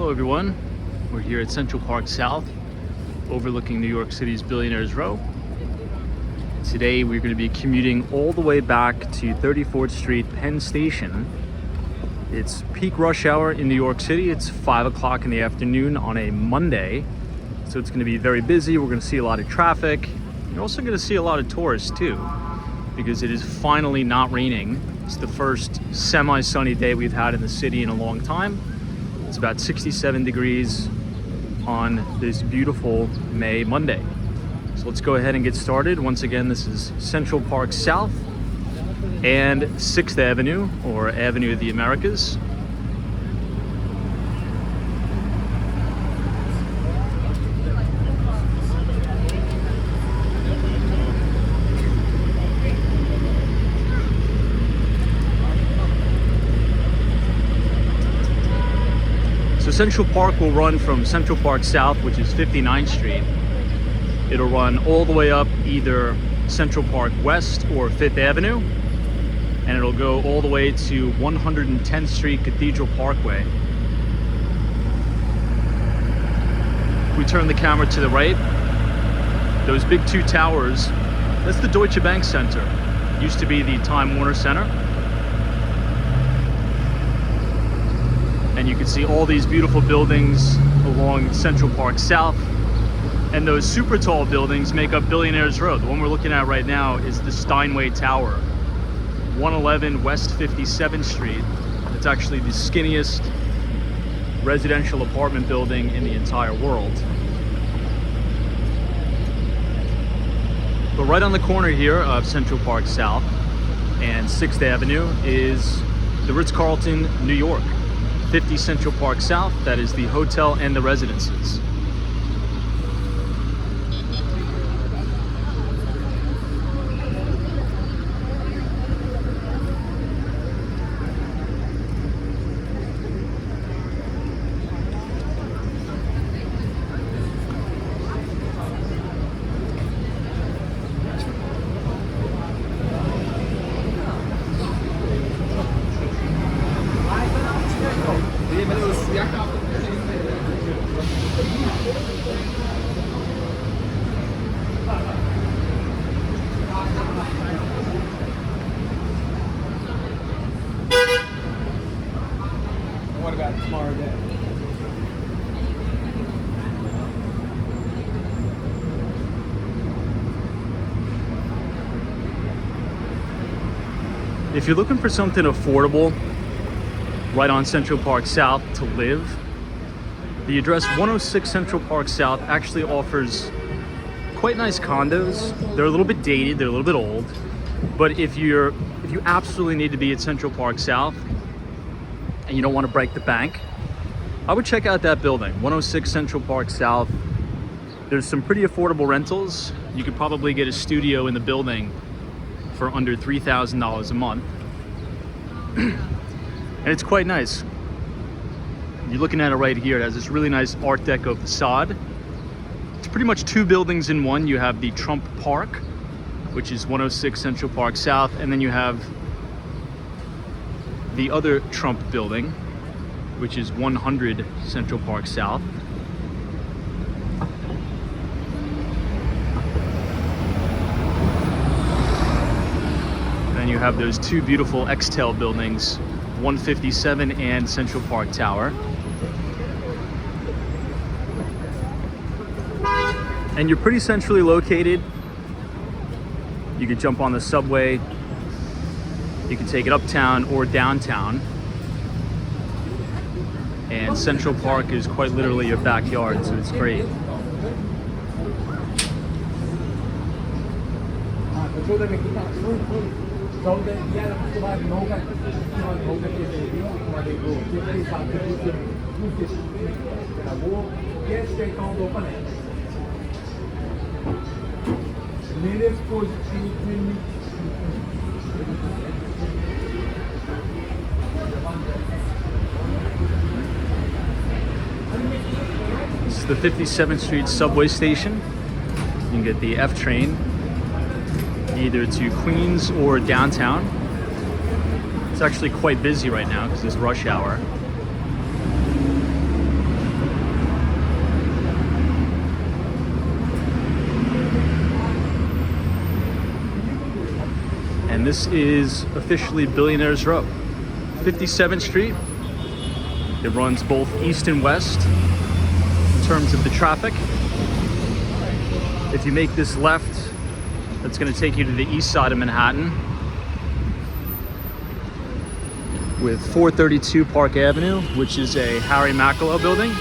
Hello everyone, we're here at Central Park South, overlooking New York City's Billionaires Row. Today we're going to be commuting all the way back to 34th Street, Penn Station. It's peak rush hour in New York City. It's 5 o'clock in the afternoon on a Monday, so it's going to be very busy. We're going to see a lot of traffic. You're also going to see a lot of tourists too, because it is finally not raining. It's the first semi-sunny day we've had in the city in a long time. It's about 67 degrees on this beautiful May Monday. So let's go ahead and get started. Once again, this is Central Park South and 6th Avenue, or Avenue of the Americas. So Central Park will run from Central Park South, which is 59th Street. It'll run all the way up either Central Park West or 5th Avenue, and it'll go all the way to 110th Street Cathedral Parkway. If we turn the camera to the right, those big two towers, that's the Deutsche Bank Center. Used to be the Time Warner Center. And you can see all these beautiful buildings along Central Park South. And those super tall buildings make up Billionaires Row. The one we're looking at right now is the Steinway Tower, 111 West 57th Street. It's actually the skinniest residential apartment building in the entire world. But right on the corner here of Central Park South and 6th Avenue is the Ritz-Carlton, New York. 50 Central Park South, that is the hotel and the residences. What about tomorrow day? If you're looking for something affordable right on Central Park South to live, the address 106 Central Park South actually offers quite nice condos. They're a little bit dated, they're a little bit old, but if you absolutely need to be at Central Park South and you don't want to break the bank, I would check out that building, 106 Central Park South. There's some pretty affordable rentals. You could probably get a studio in the building for under $3,000 a month. And it's quite nice. You're looking at it right here. It has this really nice Art Deco facade. It's pretty much two buildings in one. You have the Trump Park, which is 106 Central Park South, and then you have the other Trump building, which is 100 Central Park South. Then you have those two beautiful Extel buildings, 157 and Central Park Tower. And you're pretty centrally located. You could jump on the subway. You can take it uptown or downtown. And Central Park is quite literally your backyard, so it's great. This is the 57th Street subway station. You can get the F train either to Queens or downtown. It's actually quite busy right now because it's rush hour. And this is officially Billionaires Row. 57th Street. It runs both east and west in terms of the traffic. If you make this left, that's going to take you to the east side of Manhattan with 432 Park Avenue, which is a Harry Macklowe building.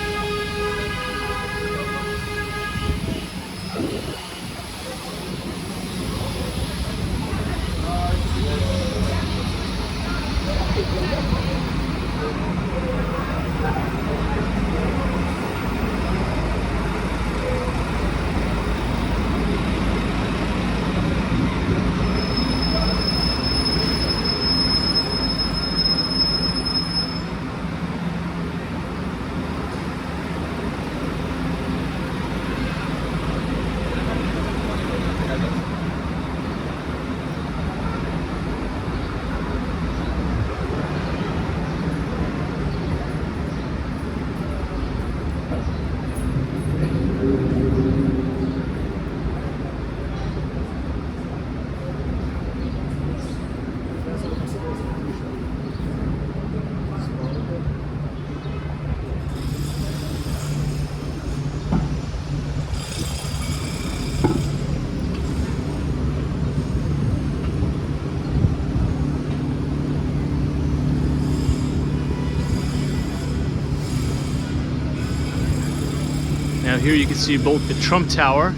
Now here you can see both the Trump Tower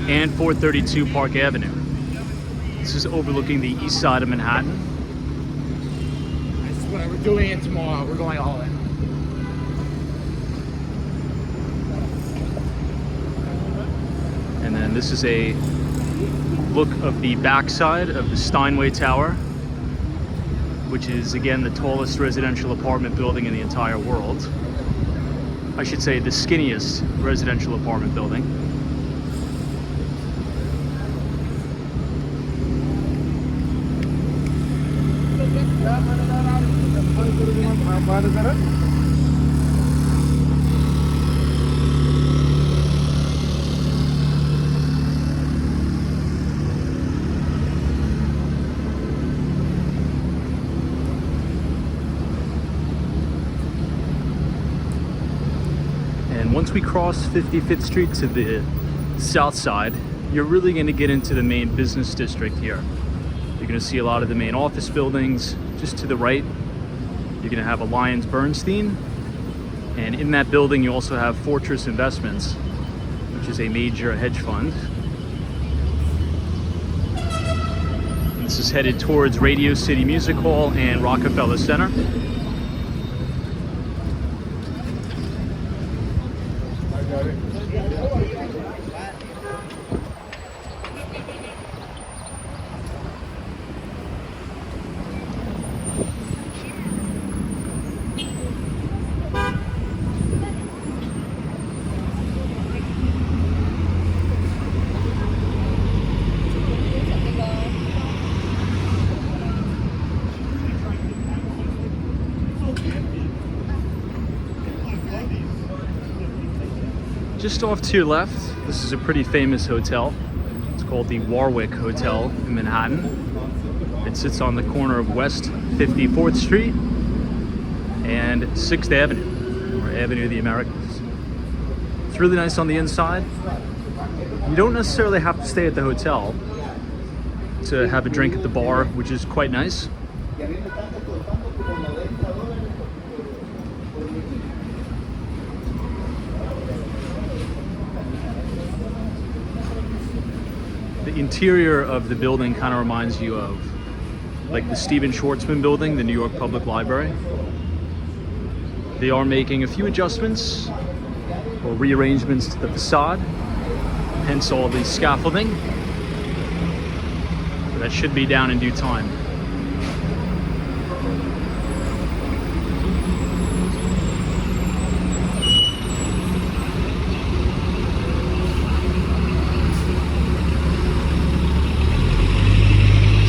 and 432 Park Avenue. This is overlooking the east side of Manhattan. I swear, we're doing it tomorrow. We're going all in. And then this is a look of the backside of the Steinway Tower, which is again the tallest residential apartment building in the entire world. I should say the skinniest residential apartment building. Once we cross 55th Street to the south side, you're really going to get into the main business district here. You're going to see a lot of the main office buildings. Just to the right, you're going to have Alliance Bernstein. And in that building, you also have Fortress Investments, which is a major hedge fund. And this is headed towards Radio City Music Hall and Rockefeller Center. Just off to your left, this is a pretty famous hotel. It's called the Warwick Hotel in Manhattan. It sits on the corner of West 54th Street and 6th Avenue, or Avenue of the Americas. It's really nice on the inside. You don't necessarily have to stay at the hotel to have a drink at the bar, which is quite nice. The interior of the building kind of reminds you of like the Stephen Schwarzman building, the New York Public Library. They are making a few adjustments or rearrangements to the facade, hence all the scaffolding. But that should be down in due time.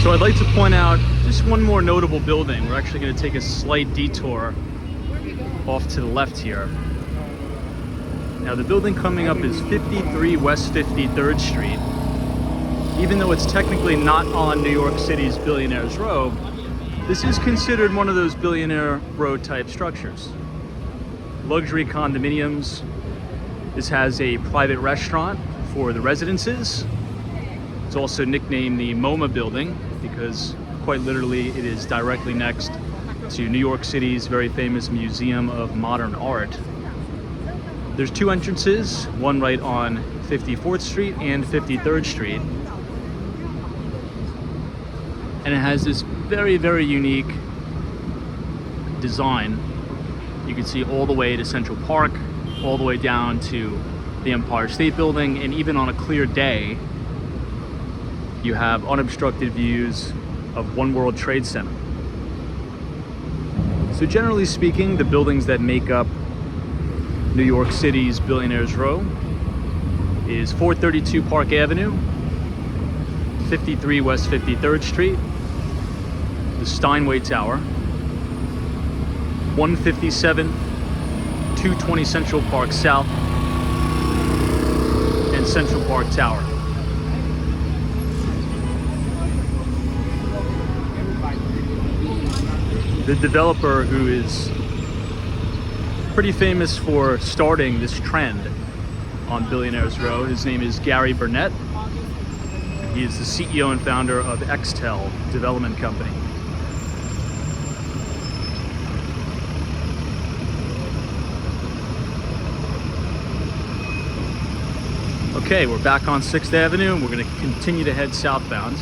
So I'd like to point out just one more notable building. We're actually going to take a slight detour off to the left here. Now the building coming up is 53 West 53rd Street. even though it's technically not on New York City's Billionaires Row, this is considered one of those billionaire row type structures. Luxury condominiums. This has a private restaurant for the residences. It's also nicknamed the MoMA building because quite literally it is directly next to New York City's very famous Museum of Modern Art. There's two entrances, one right on 54th Street and 53rd Street. And it has this very, very unique design. You can see all the way to Central Park, all the way down to the Empire State Building, and even on a clear day, you have unobstructed views of One World Trade Center. So generally speaking, the buildings that make up New York City's Billionaires Row is 432 Park Avenue, 53 West 53rd Street, the Steinway Tower, 157, 220 Central Park South, and Central Park Tower. The developer, who is pretty famous for starting this trend on Billionaires Row, his name is Gary Burnett. He is the CEO and founder of Xtel Development Company. Okay, we're back on 6th Avenue and we're going to continue to head southbound.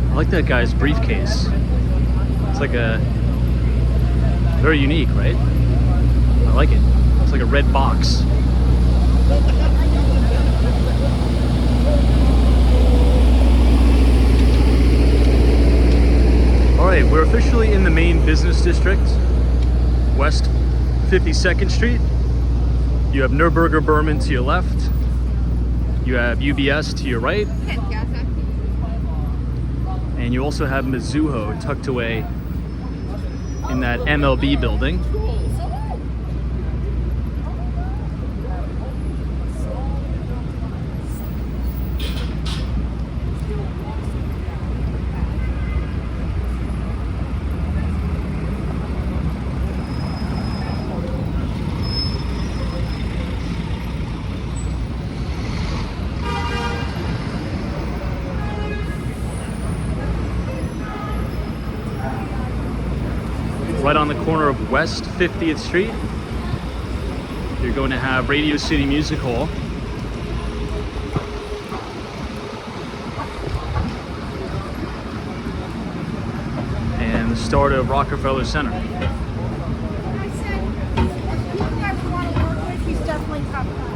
I like that guy's briefcase. It's like a very unique, right? I like it. It's like a red box. All right, we're officially in the main business district, West 52nd Street. You have Nürburgring Berman to your left. You have UBS to your right. And you also have Mizuho tucked away in that MLB building. Right on the corner of West 50th Street, you're going to have Radio City Music Hall. And the start of Rockefeller Center. I said, people I would want to work with, he's definitely top five.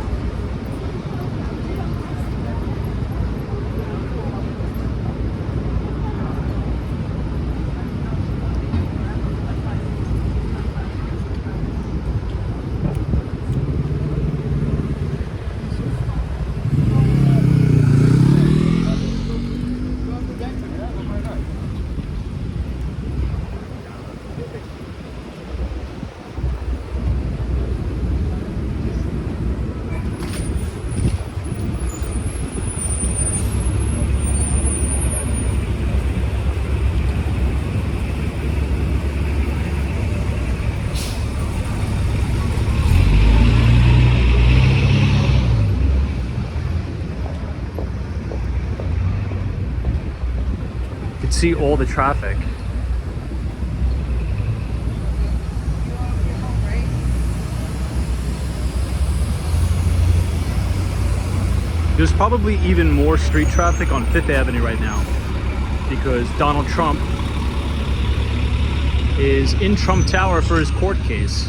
see all the traffic. There's probably even more street traffic on Fifth Avenue right now because Donald Trump is in Trump Tower for his court case.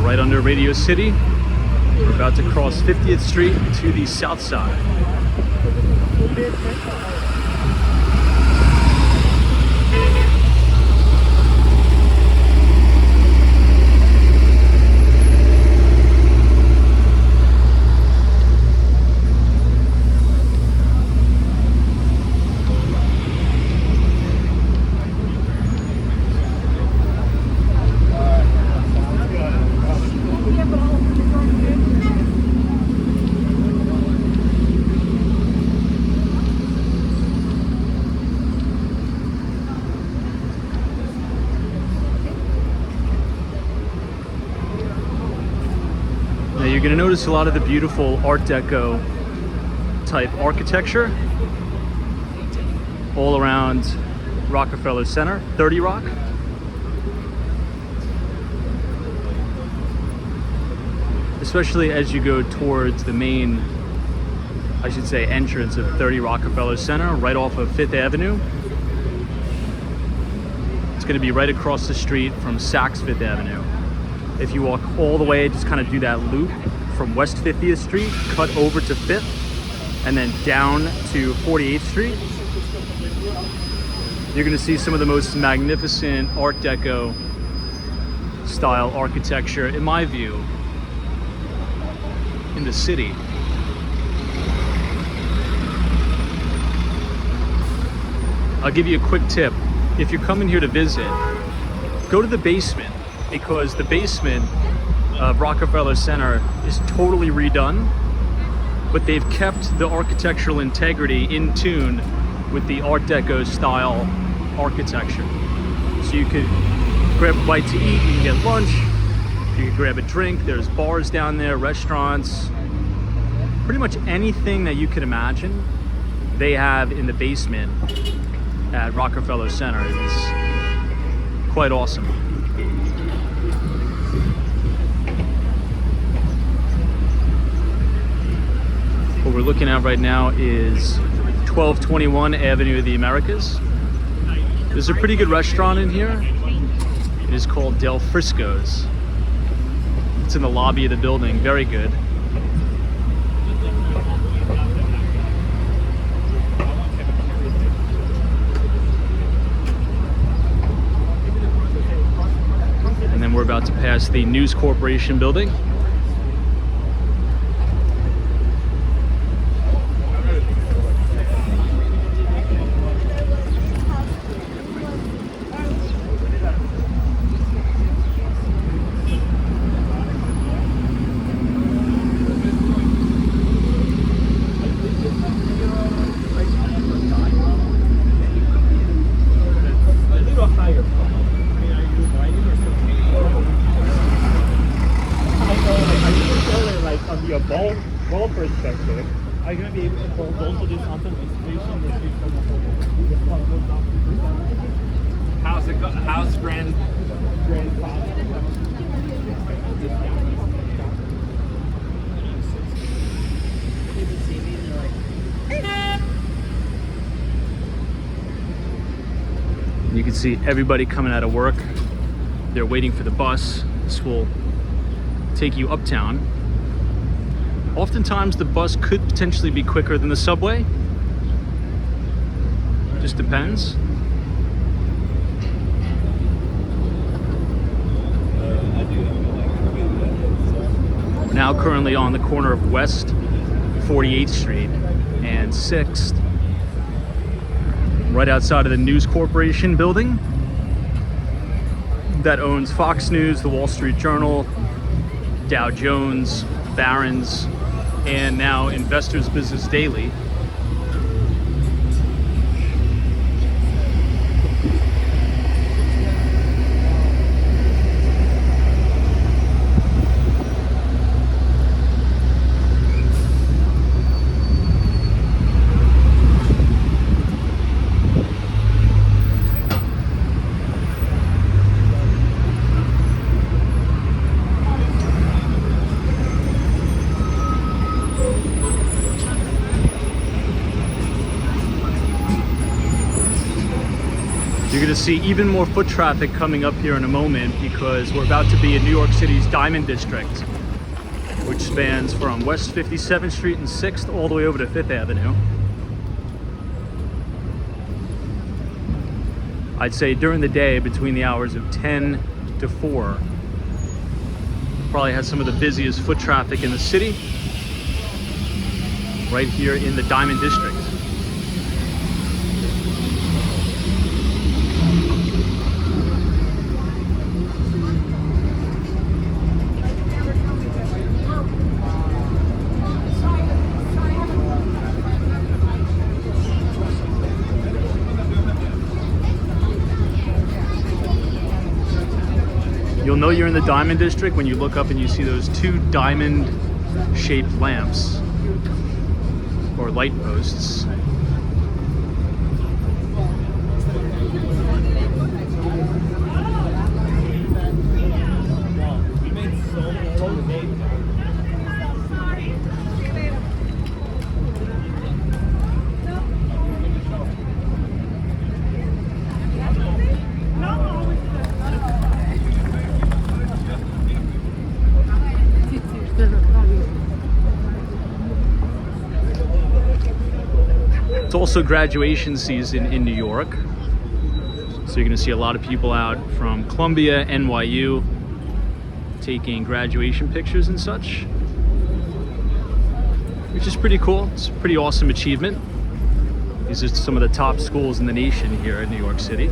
Right under Radio City. We're about to cross 50th Street to the south side. You're going to notice a lot of the beautiful Art Deco type architecture all around Rockefeller Center, 30 Rock. Especially as you go towards the main, I should say, entrance of 30 Rockefeller Center, right off of Fifth Avenue. It's going to be right across the street from Saks Fifth Avenue. If you walk all the way, just kind of do that loop from West 50th Street, cut over to 5th, and then down to 48th Street, you're going to see some of the most magnificent Art Deco style architecture, in my view, in the city. I'll give you a quick tip. If you're coming here to visit, go to the basement, because the basement of Rockefeller Center is totally redone, but they've kept the architectural integrity in tune with the Art Deco style architecture. So you could grab a bite to eat, you can get lunch, you can grab a drink, there's bars down there, restaurants, pretty much anything that you can imagine they have in the basement at Rockefeller Center. It's quite awesome. What we're looking at right now is 1221 Avenue of the Americas. There's a pretty good restaurant in here. It is called Del Frisco's. It's in the lobby of the building, very good. And then we're about to pass the News Corporation building. Ball perspective, are you going to be able to hold on to this until the station? How's it go? How's Grand You can see everybody coming out of work. They're waiting for the bus. This will take you uptown. Oftentimes the bus could potentially be quicker than the subway. Just depends. Now currently on the corner of West 48th Street and 6th, right outside of the News Corporation building that owns Fox News, the Wall Street Journal, Dow Jones, Barron's, and now Investors Business Daily. You're going to see even more foot traffic coming up here in a moment because we're about to be in New York City's Diamond District, which spans from West 57th Street and 6th all the way over to 5th Avenue. I'd say during the day between the hours of 10 to 4, probably has some of the busiest foot traffic in the city, right here in the Diamond District. You'll know you're in the Diamond District when you look up and you see those two diamond-shaped lamps or light posts. It's also graduation season in New York, so you're going to see a lot of people out from Columbia, NYU, taking graduation pictures and such, which is pretty cool. It's a pretty awesome achievement. These are some of the top schools in the nation here in New York City.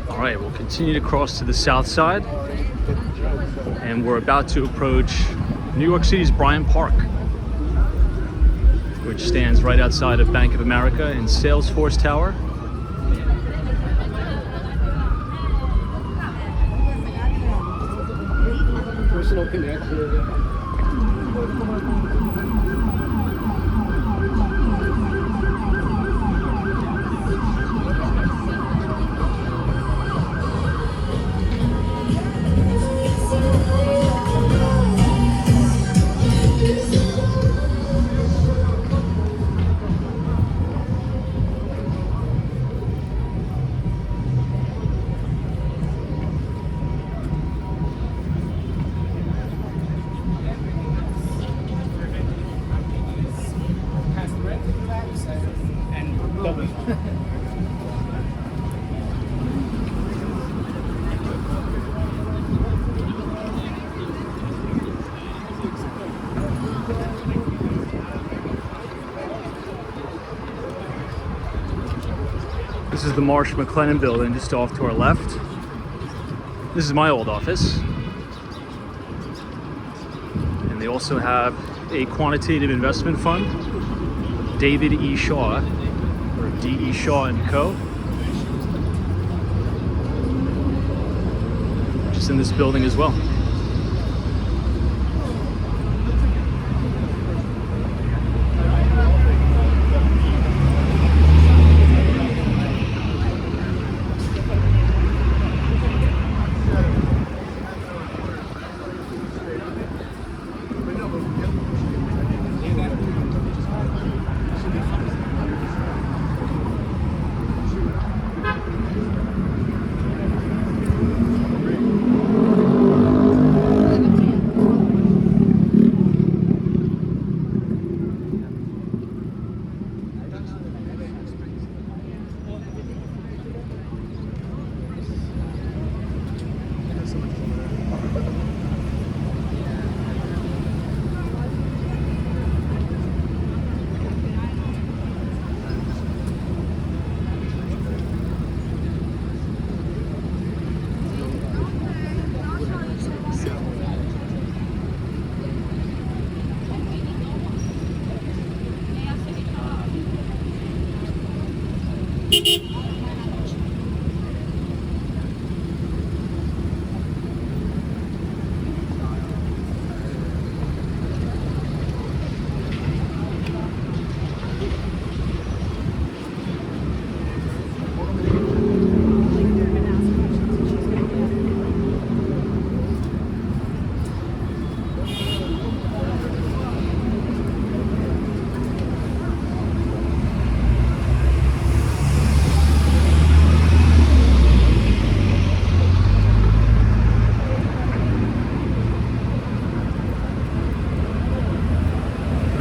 All right, we'll continue to cross to the south side, and we're about to approach New York City's Bryant Park, which stands right outside of Bank of America and Salesforce Tower. Personal connection. This is the Marsh McLennan building just off to our left. This is my old office. And they also have a quantitative investment fund, David E. Shaw, or D.E. Shaw and Co., which is in this building as well.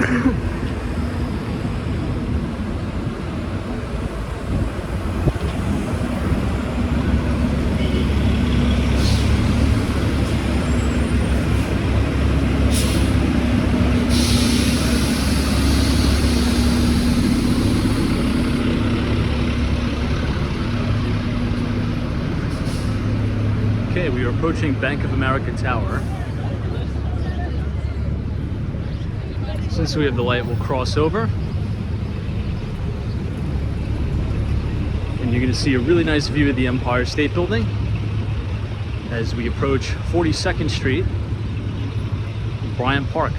Okay, we are approaching Bank of America Tower. Since we have the light, we'll cross over. And you're going to see a really nice view of the Empire State Building as we approach 42nd Street, Bryant Park.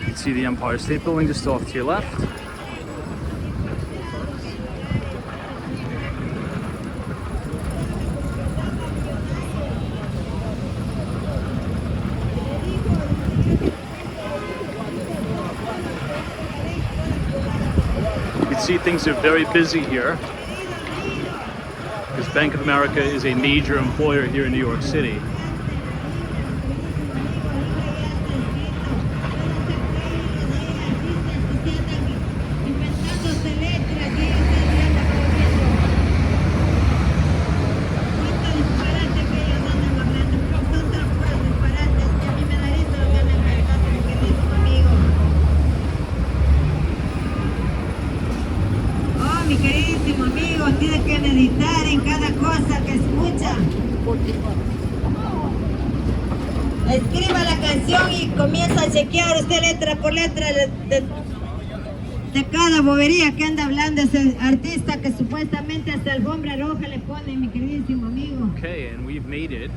You can see the Empire State Building just off to your left. You can see things are very busy here because Bank of America is a major employer here in New York City. Mi queridísimo amigo, tiene que meditar en cada cosa que escucha. Escriba la canción y comienza a chequear usted letra por letra de cada bobería que anda hablando ese artista que supuestamente hasta alfombra roja le pone, mi queridísimo amigo. Okay, and we've made it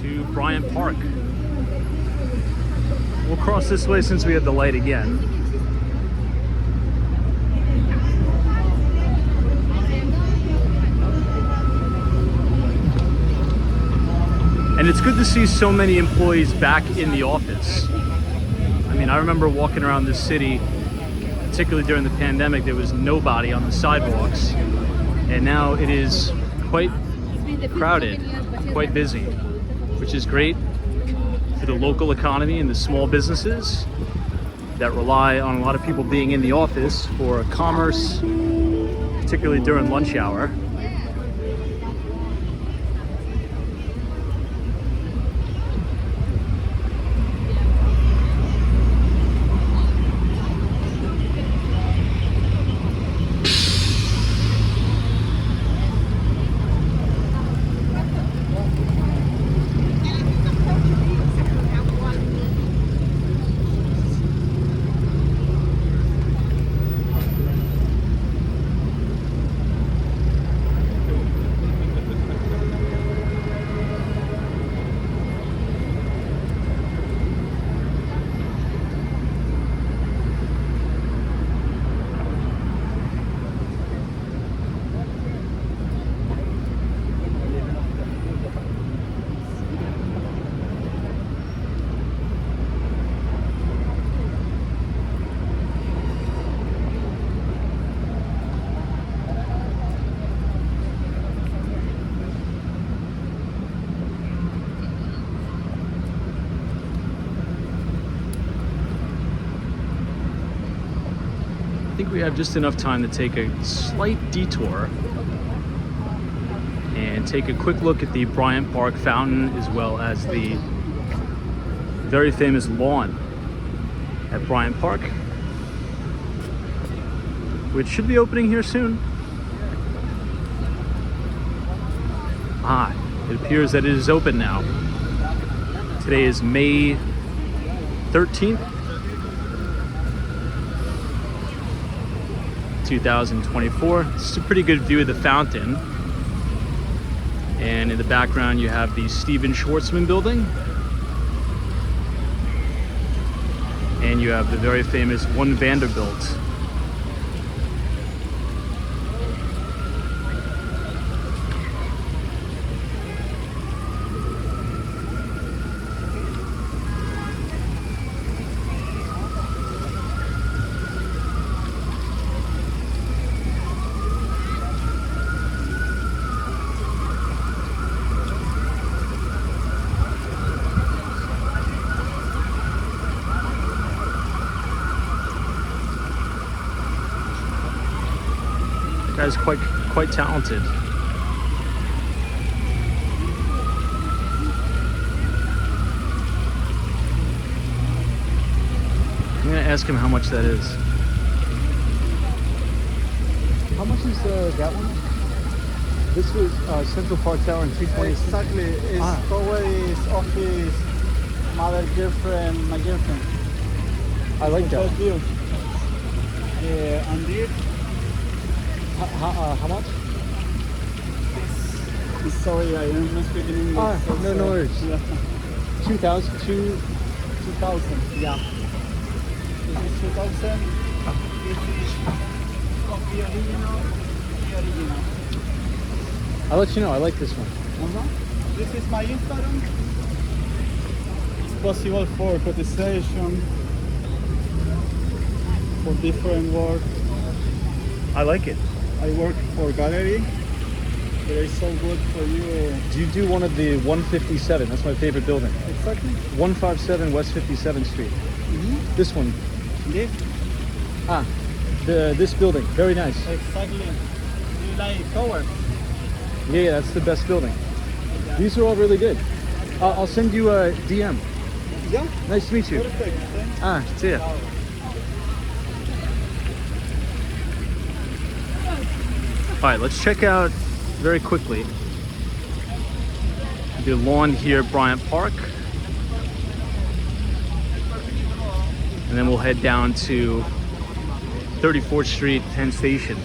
to Bryant Park. We'll cross this way since we have the light again. And it's good to see so many employees back in the office. I mean, I remember walking around this city, particularly during the pandemic, there was nobody on the sidewalks. And now it is quite crowded, quite busy, which is great for the local economy and the small businesses that rely on a lot of people being in the office for commerce, particularly during lunch hour. I think we have just enough time to take a slight detour and and take a quick look at the Bryant Park fountain, as well as the very famous lawn at Bryant Park, which should be opening here soon. It appears that it is open now. Today is May 13th, 2024. This is a pretty good view of the fountain. And in the background, you have the Stephen Schwarzman building. And you have the very famous One Vanderbilt. Guy's quite talented. I'm gonna ask him how much that is. How much is that one? This was Central Park Tower in 220. Exactly. It's always office, mother, girlfriend, my girlfriend. I like that. View. And this. How much? Sorry, I am not speaking English. No worries. Yeah. 2,000. 2,000. Yeah. This is 2,000. This is copy original. I'll let you know. I like this one. This is my Instagram. It's possible for cotization, for different work. I like it. I work for gallery. They're so good for you. Do you do one of the 157? That's my favorite building. Exactly. 157 West 57th Street. This one. This? This building. Very nice. Exactly. You like tower? Yeah, that's the best building. These are all really good. I'll send you a DM. Yeah. Nice to meet you. Perfect. See ya. All right, let's check out very quickly the lawn here at Bryant Park. And then we'll head down to 34th Street, Penn Station.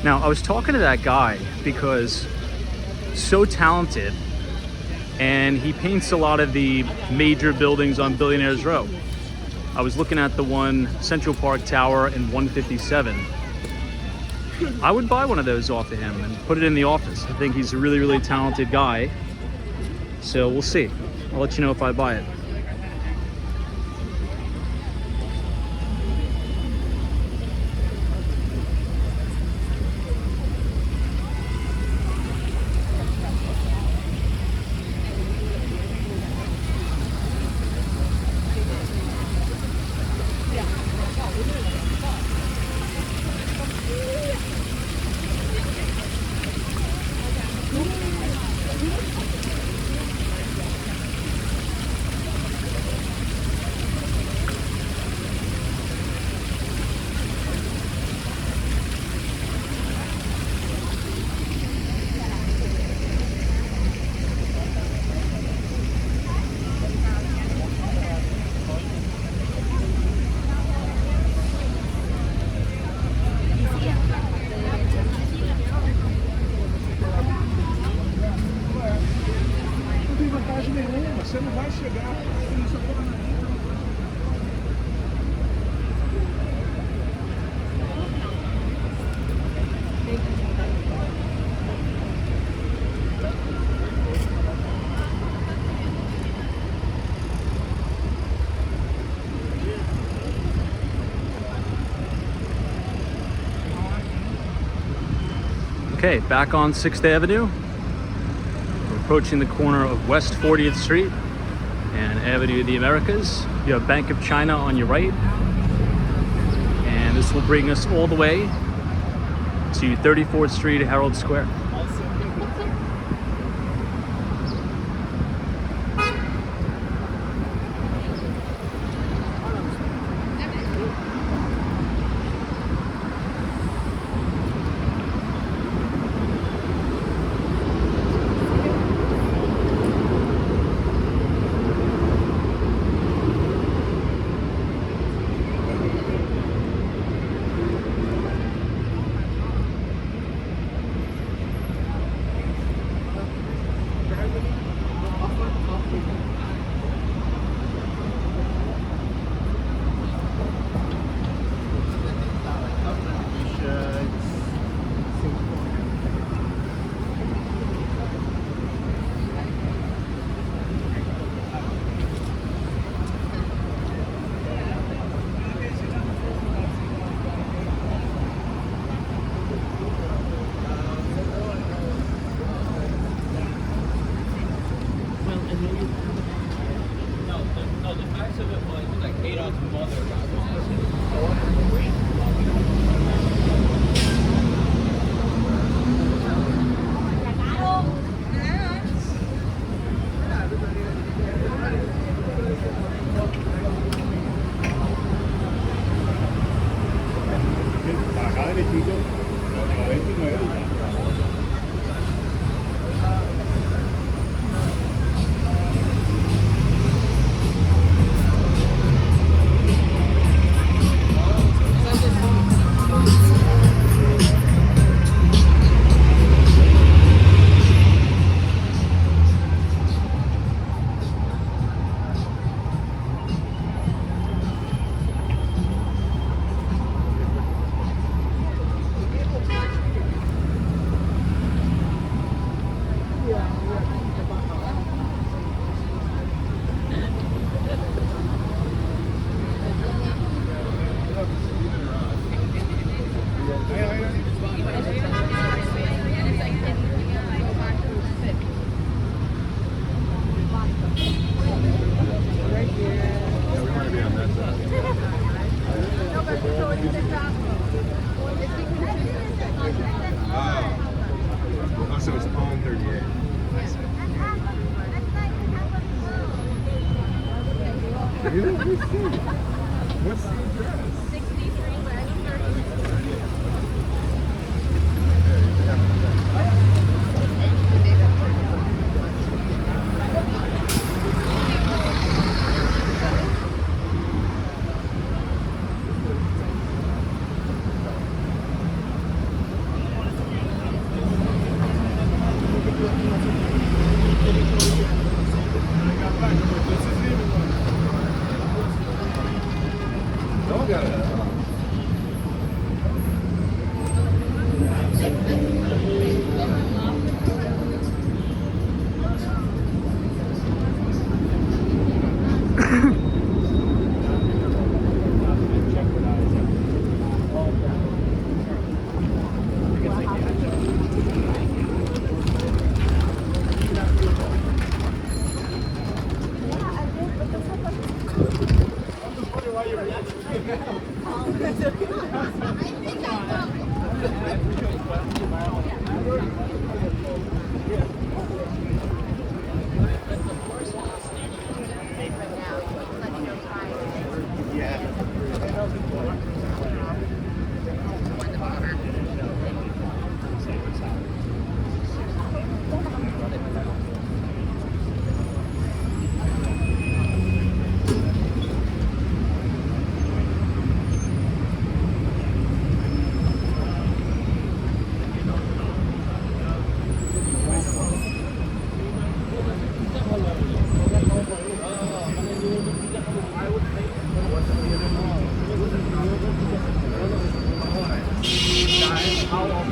Now, I was talking to that guy because so talented, and he paints a lot of the major buildings on Billionaires Row. I was looking at the one Central Park Tower in 157. I would buy one of those off of him and put it in the office. I think he's a really, really talented guy. So we'll see. I'll let you know if I buy it. Você não vai chegar. Okay, back on 6th Avenue. We're approaching the corner of West 40th Street and Avenue of the Americas. You have Bank of China on your right. And this will bring us all the way to 34th Street, Herald Square. Oh, so it's on 38. What's the address?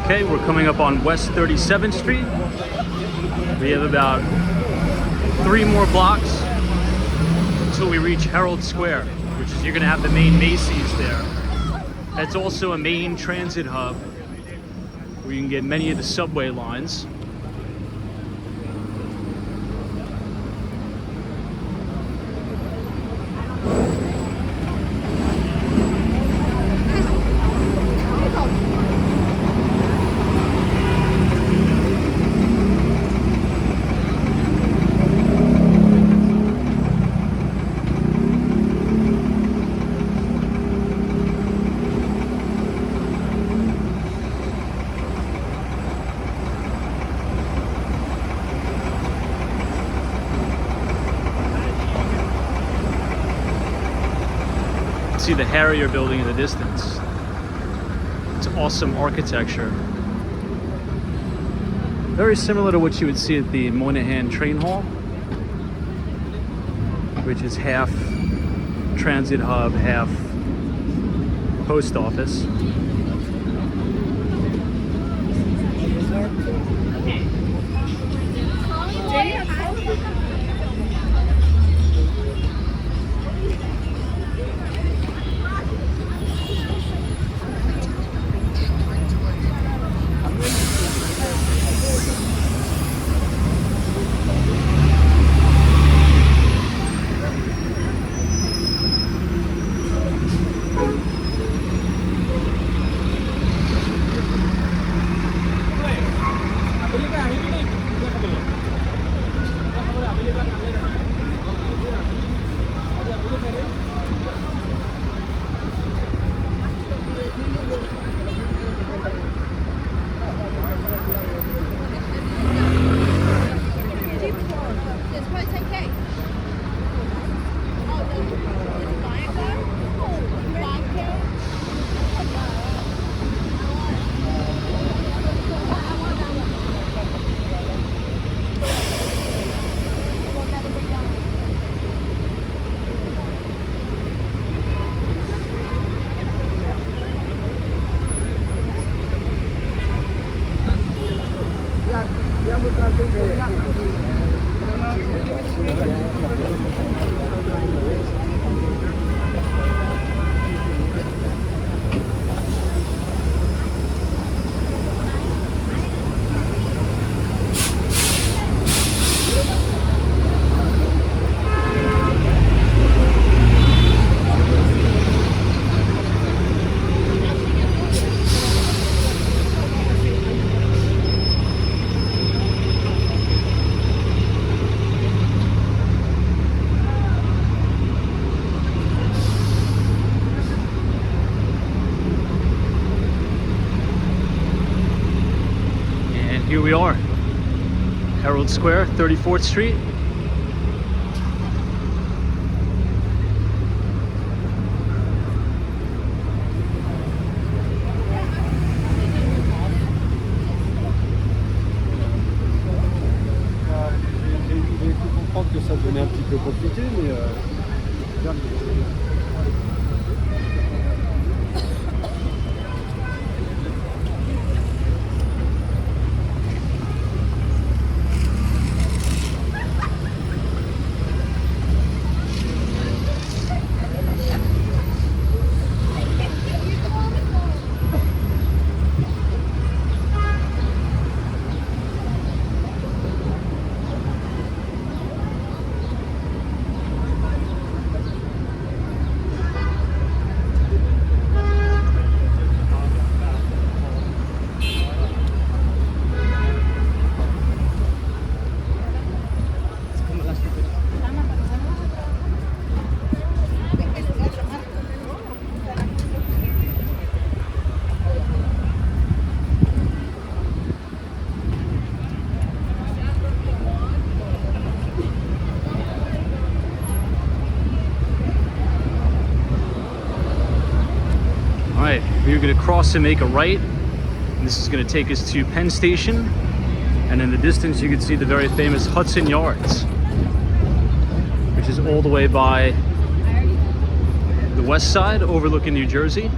Okay, we're coming up on West 37th Street. We have about 3 more blocks until we reach Herald Square, which is, you're gonna have the main Macy's there. That's also a main transit hub where you can get many of the subway lines. See the Harrier building in the distance. It's awesome architecture. Very similar to what you would see at the Moynihan Train Hall, which is half transit hub, half post office. Okay. Oh, no. Vodka? Vodka? Here we are, Herald Square, 34th Street. J'ai pu comprendre que ça devenait un petit peu compliqué, mais bien. Alright, we're going to cross and make a right. And this is going to take us to Penn Station. And in the distance you can see the very famous Hudson Yards, which is all the way by the west side overlooking New Jersey.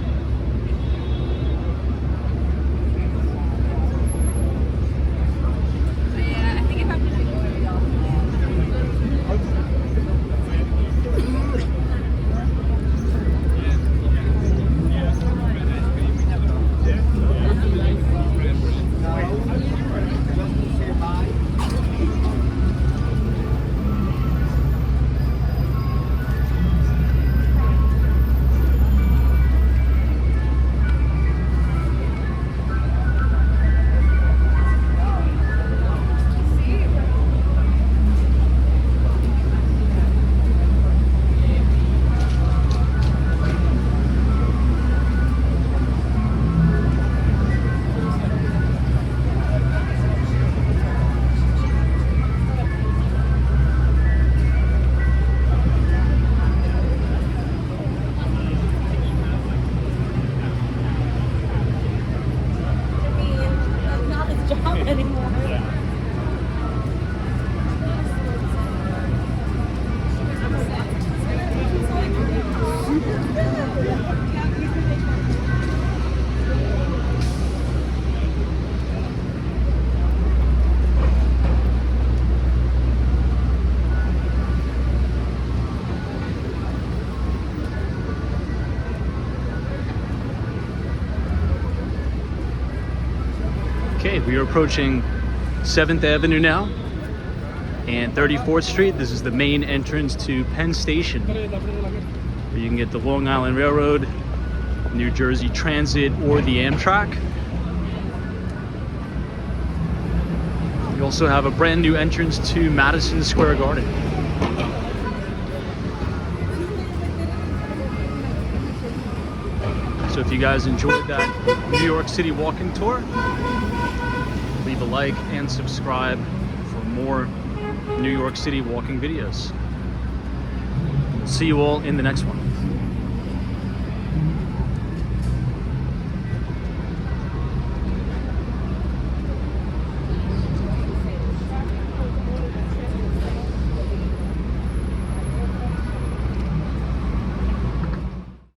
Okay, we are approaching 7th Avenue now and 34th Street. This is the main entrance to Penn Station, where you can get the Long Island Railroad, New Jersey Transit, or the Amtrak. We also have a brand new entrance to Madison Square Garden. So if you guys enjoyed that New York City walking tour, leave a like and subscribe for more New York City walking videos. See you all in the next one.